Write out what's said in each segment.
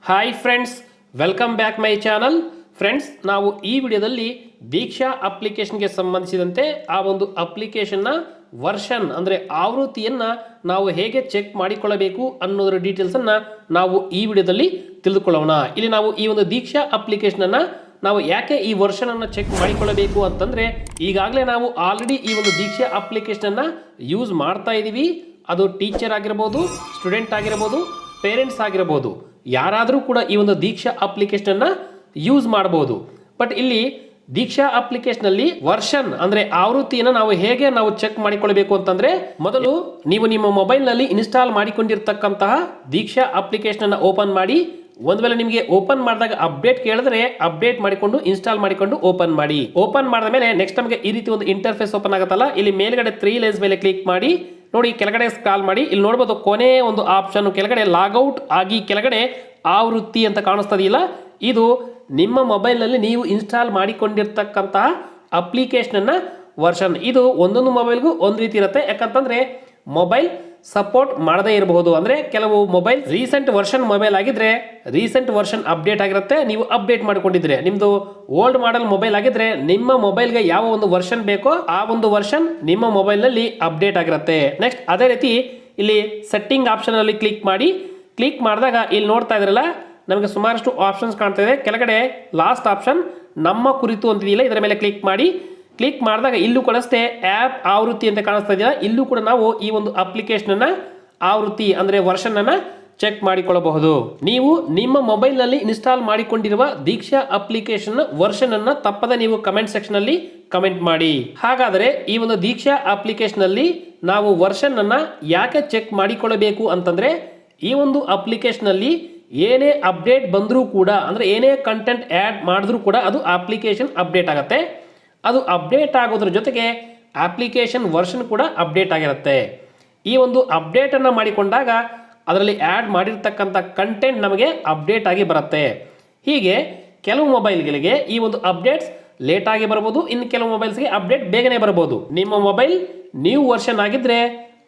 Hi friends, welcome back my channel. Friends, ನಾವು ಈ ವಿಡಿಯೋದಲ್ಲಿ ದೀಕ್ಷಾ ಅಪ್ಲಿಕೇಶನ್ಗೆ ಸಂಬಂಧಿಸಿದಂತೆ ಆ ಒಂದು ಅಪ್ಲಿಕೇಶನ್ನ ವರ್ಷನ್ ಅಂದರೆ ಆವೃತ್ತಿಯನ್ನು ನಾವು ಹೇಗೆ ಚೆಕ್ ಮಾಡಿಕೊಳ್ಳಬೇಕು ಅನ್ನೋದರ ಡೀಟೇಲ್ಸನ್ನು ನಾವು ಈ ವಿಡಿಯೋದಲ್ಲಿ ತಿಳಿದುಕೊಳ್ಳೋಣ. ಇಲ್ಲಿ ನಾವು ಈ ಒಂದು ದೀಕ್ಷಾ ಅಪ್ಲಿಕೇಶನನ್ನು ನಾವು ಯಾಕೆ ಈ ವರ್ಷನನ್ನು ಚೆಕ್ ಮಾಡಿಕೊಳ್ಳಬೇಕು ಅಂತಂದರೆ, ಈಗಾಗಲೇ ನಾವು ಆಲ್ರೆಡಿ ಈ ಒಂದು ದೀಕ್ಷಾ ಅಪ್ಲಿಕೇಶನನ್ನು ಯೂಸ್ ಮಾಡ್ತಾ ಇದ್ದೀವಿ. ಅದು ಟೀಚರ್ ಆಗಿರ್ಬೋದು, ಸ್ಟೂಡೆಂಟ್ ಆಗಿರ್ಬೋದು, ಪೇರೆಂಟ್ಸ್ ಆಗಿರ್ಬೋದು, ಯಾರಾದರೂ ಕೂಡ ಈ ಒಂದು ದೀಕ್ಷಾ ಅಪ್ಲಿಕೇಶನ್ ಯೂಸ್ ಮಾಡಬಹುದು. ಬಟ್ ಇಲ್ಲಿ ದೀಕ್ಷಾ ಅಪ್ಲಿಕೇಶನ್ ವರ್ಷನ್ ಅಂದ್ರೆ ಆವೃತ್ತಿಯನ್ನು ನಾವು ಹೇಗೆ ಚೆಕ್ ಮಾಡಿಕೊಳ್ಳಬೇಕು ಅಂತಂದ್ರೆ, ಮೊದಲು ನೀವು ನಿಮ್ಮ ಮೊಬೈಲ್ ನಲ್ಲಿ ಇನ್ಸ್ಟಾಲ್ ಮಾಡಿಕೊಂಡಿರ್ತಕ್ಕಂತಹ ದೀಕ್ಷಾ ಅಪ್ಲಿಕೇಶನ್ ಓಪನ್ ಮಾಡಿ. ಒಂದ್ ವೇಳೆ ನಿಮಗೆ ಓಪನ್ ಮಾಡಿದಾಗ ಅಪ್ಡೇಟ್ ಕೇಳಿದ್ರೆ ಅಪ್ಡೇಟ್ ಮಾಡಿಕೊಂಡು ಇನ್ಸ್ಟಾಲ್ ಮಾಡಿಕೊಂಡು ಓಪನ್ ಮಾಡಿ. ಓಪನ್ ಮಾಡಿದ ಮೇಲೆ ನೆಕ್ಸ್ಟ್ ನಮಗೆ ಈ ರೀತಿ ಒಂದು ಇಂಟರ್ಫೇಸ್ ಓಪನ್ ಆಗುತ್ತಲ್ಲ, ಇಲ್ಲಿ ಮೇಲ್ಗಡೆ 3 ಲೈನ್ಸ್ ಮೇಲೆ ಕ್ಲಿಕ್ ಮಾಡಿ. ನೋಡಿ, ಕೆಳಗಡೆ ಸ್ಕ್ರಾಲ್ ಮಾಡಿ. ಇಲ್ಲಿ ನೋಡಬಹುದು ಕೊನೆ ಒಂದು ಆಪ್ಷನ್ ಕೆಳಗಡೆ ಲಾಗೌಟ್ ಆಗಿ ಕೆಳಗಡೆ ಆವೃತ್ತಿ ಅಂತ ಕಾಣಿಸ್ತದಿಲ್ಲ, ಇದು ನಿಮ್ಮ ಮೊಬೈಲ್ ನಲ್ಲಿ ನೀವು ಇನ್ಸ್ಟಾಲ್ ಮಾಡಿಕೊಂಡಿರ್ತಕ್ಕಂತಹ ಅಪ್ಲಿಕೇಶನ್ ವರ್ಷನ್. ಇದು ಒಂದೊಂದು ಮೊಬೈಲ್ಗೂ ಒಂದು ರೀತಿ ಇರುತ್ತೆ. ಯಾಕಂತಂದ್ರೆ ಮೊಬೈಲ್ ಸಪೋರ್ಟ್ ಮಾಡದೇ ಇರಬಹುದು. ಅಂದ್ರೆ ಕೆಲವು ಮೊಬೈಲ್ ರೀಸೆಂಟ್ ವರ್ಷನ್ ಮೊಬೈಲ್ ಆಗಿದ್ರೆ ರೀಸೆಂಟ್ ವರ್ಷನ್ ಅಪ್ಡೇಟ್ ಆಗಿರುತ್ತೆ, ನೀವು ಅಪ್ಡೇಟ್ ಮಾಡಿಕೊಂಡಿದ್ರೆ. ನಿಮ್ದು ಓಲ್ಡ್ ಮಾಡೆಲ್ ಮೊಬೈಲ್ ಆಗಿದ್ರೆ ನಿಮ್ಮ ಮೊಬೈಲ್ಗೆ ಯಾವ ಒಂದು ವರ್ಷನ್ ಬೇಕೋ ಆ ಒಂದು ವರ್ಷನ್ ನಿಮ್ಮ ಮೊಬೈಲ್ ನಲ್ಲಿ ಅಪ್ಡೇಟ್ ಆಗಿರುತ್ತೆ. ನೆಕ್ಸ್ಟ್ ಅದೇ ರೀತಿ ಇಲ್ಲಿ ಸೆಟ್ಟಿಂಗ್ ಆಪ್ಷನ್ ಅಲ್ಲಿ ಕ್ಲಿಕ್ ಮಾಡಿ. ಕ್ಲಿಕ್ ಮಾಡಿದಾಗ ಇಲ್ಲಿ ನೋಡ್ತಾ ಇದ್ರಲ್ಲ, ನಮಗೆ ಸುಮಾರಷ್ಟು ಆಪ್ಷನ್ಸ್ ಕಾಣ್ತಾ ಇದೆ. ಕೆಳಗಡೆ ಲಾಸ್ಟ್ ಆಪ್ಷನ್ ನಮ್ಮ ಕುರಿತು ಅಂತಿದೆಯಲ್ಲ, ಇದರ ಮೇಲೆ ಕ್ಲಿಕ್ ಮಾಡಿ. ಕ್ಲಿಕ್ ಮಾಡಿದಾಗ ಇಲ್ಲೂ ಕೂಡ ಅಷ್ಟೇ ಆ್ಯಪ್ ಆವೃತ್ತಿ ಅಂತ ಕಾಣಿಸ್ತಾ ಇದೆಯಲ್ಲ, ಇಲ್ಲೂ ಕೂಡ ನಾವು ಈ ಒಂದು ಅಪ್ಲಿಕೇಶನ್ ಆವೃತ್ತಿ ಅಂದರೆ ವರ್ಷನ್ ಅನ್ನ ಚೆಕ್ ಮಾಡಿಕೊಳ್ಳಬಹುದು. ನೀವು ನಿಮ್ಮ ಮೊಬೈಲ್ ನಲ್ಲಿ ಇನ್ಸ್ಟಾಲ್ ಮಾಡಿಕೊಂಡಿರುವ ದೀಕ್ಷಾ ಅಪ್ಲಿಕೇಶನ್ ವರ್ಷನ್ ಅನ್ನ ತಪ್ಪದೆ ನೀವು ಕಮೆಂಟ್ ಸೆಕ್ಷನ್ ಅಲ್ಲಿ ಕಮೆಂಟ್ ಮಾಡಿ. ಹಾಗಾದರೆ ಈ ಒಂದು ದೀಕ್ಷಾ ಅಪ್ಲಿಕೇಶನ್ ಅಲ್ಲಿ ನಾವು ವರ್ಷನ್ ಅನ್ನ ಯಾಕೆ ಚೆಕ್ ಮಾಡಿಕೊಳ್ಳಬೇಕು ಅಂತಂದ್ರೆ, ಈ ಒಂದು ಅಪ್ಲಿಕೇಶನ್ ಅಲ್ಲಿ ಏನೇ ಅಪ್ಡೇಟ್ ಬಂದರೂ ಕೂಡ, ಅಂದ್ರೆ ಏನೇ ಕಂಟೆಂಟ್ ಆ್ಯಡ್ ಮಾಡಿದ್ರೂ ಕೂಡ ಅದು ಅಪ್ಲಿಕೇಶನ್ ಅಪ್ಡೇಟ್ ಆಗುತ್ತೆ. ಅದು ಅಪ್ಡೇಟ್ ಆಗೋದ್ರ ಜೊತೆಗೆ ಅಪ್ಲಿಕೇಶನ್ ವರ್ಷನ್ ಕೂಡ ಅಪ್ಡೇಟ್ ಆಗಿರುತ್ತೆ. ಈ ಒಂದು ಅಪ್ಡೇಟನ್ನು ಮಾಡಿಕೊಂಡಾಗ ಅದರಲ್ಲಿ ಆ್ಯಡ್ ಮಾಡಿರ್ತಕ್ಕಂಥ ಕಂಟೆಂಟ್ ನಮಗೆ ಅಪ್ಡೇಟ್ ಆಗಿ ಬರುತ್ತೆ. ಹೀಗೆ ಕೆಲವು ಮೊಬೈಲ್ಗಳಿಗೆ ಈ ಒಂದು ಅಪ್ಡೇಟ್ಸ್ ಲೇಟ್ ಆಗಿ ಬರ್ಬೋದು, ಇನ್ನು ಕೆಲವು ಮೊಬೈಲ್ಸ್ಗೆ ಅಪ್ಡೇಟ್ ಬೇಗನೆ ಬರ್ಬೋದು. ನಿಮ್ಮ ಮೊಬೈಲ್ ನ್ಯೂ ವರ್ಷನ್ ಆಗಿದ್ರೆ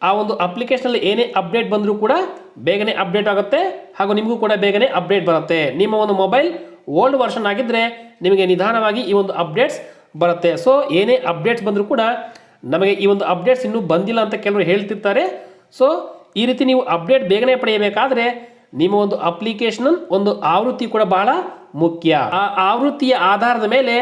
ಆ ಒಂದು ಅಪ್ಲಿಕೇಶನ್ ಏನೇ ಅಪ್ಡೇಟ್ ಬಂದರೂ ಕೂಡ ಬೇಗನೆ ಅಪ್ಡೇಟ್ ಆಗುತ್ತೆ, ಹಾಗೂ ನಿಮಗೂ ಕೂಡ ಬೇಗನೆ ಅಪ್ಡೇಟ್ ಬರುತ್ತೆ. ನಿಮ್ಮ ಒಂದು ಮೊಬೈಲ್ ಓಲ್ಡ್ ವರ್ಷನ್ ಆಗಿದ್ರೆ ನಿಮಗೆ ನಿಧಾನವಾಗಿ ಈ ಒಂದು ಅಪ್ಡೇಟ್ಸ್ ಬರುತ್ತೆ. ಸೊ ಏನೇ ಅಪ್ಡೇಟ್ಸ್ ಬಂದರೂ ಕೂಡ ನಮಗೆ ಈ ಒಂದು ಅಪ್ಡೇಟ್ಸ್ ಇನ್ನೂ ಬಂದಿಲ್ಲ ಅಂತ ಕೆಲವರು ಹೇಳ್ತಿರ್ತಾರೆ. ಸೊ ಈ ರೀತಿ ನೀವು ಅಪ್ಡೇಟ್ ಬೇಗನೆ ಪಡೆಯಬೇಕಾದ್ರೆ ನಿಮ್ಮ ಒಂದು ಅಪ್ಲಿಕೇಶನ್ ಒಂದು ಆವೃತ್ತಿ ಕೂಡ ಬಹಳ ಮುಖ್ಯ. ಆ ಆವೃತ್ತಿಯ ಆಧಾರದ ಮೇಲೆ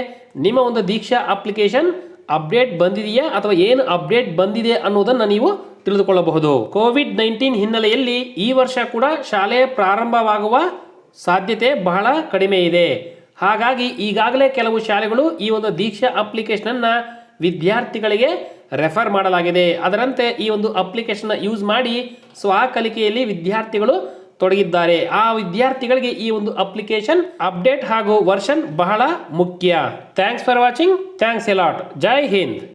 ನಿಮ್ಮ ಒಂದು ದೀಕ್ಷಾ ಅಪ್ಲಿಕೇಶನ್ ಅಪ್ಡೇಟ್ ಬಂದಿದೆಯಾ ಅಥವಾ ಏನು ಅಪ್ಡೇಟ್ ಬಂದಿದೆ ಅನ್ನೋದನ್ನ ನೀವು ತಿಳಿದುಕೊಳ್ಳಬಹುದು. ಕೋವಿಡ್-19 ಹಿನ್ನೆಲೆಯಲ್ಲಿ ಈ ವರ್ಷ ಕೂಡ ಶಾಲೆ ಪ್ರಾರಂಭವಾಗುವ ಸಾಧ್ಯತೆ ಬಹಳ ಕಡಿಮೆ ಇದೆ. ಹಾಗಾಗಿ ಈಗಾಗಲೇ ಕೆಲವು ಶಾಲೆಗಳು ಈ ಒಂದು ದೀಕ್ಷಾ ಅಪ್ಲಿಕೇಶನ್ ಅನ್ನ ವಿದ್ಯಾರ್ಥಿಗಳಿಗೆ ರೆಫರ್ ಮಾಡಲಾಗಿದೆ. ಅದರಂತೆ ಈ ಒಂದು ಅಪ್ಲಿಕೇಶನ್ ಯೂಸ್ ಮಾಡಿ ಸ್ವಕಲಿಕೆಯಲ್ಲಿ ವಿದ್ಯಾರ್ಥಿಗಳು ತೊಡಗಿದ್ದಾರೆ. ಆ ವಿದ್ಯಾರ್ಥಿಗಳಿಗೆ ಈ ಒಂದು ಅಪ್ಲಿಕೇಶನ್ ಅಪ್ಡೇಟ್ ಹಾಗೂ ವರ್ಷನ್ ಬಹಳ ಮುಖ್ಯ. Thanks for watching. Thanks A lot. Jai Hind.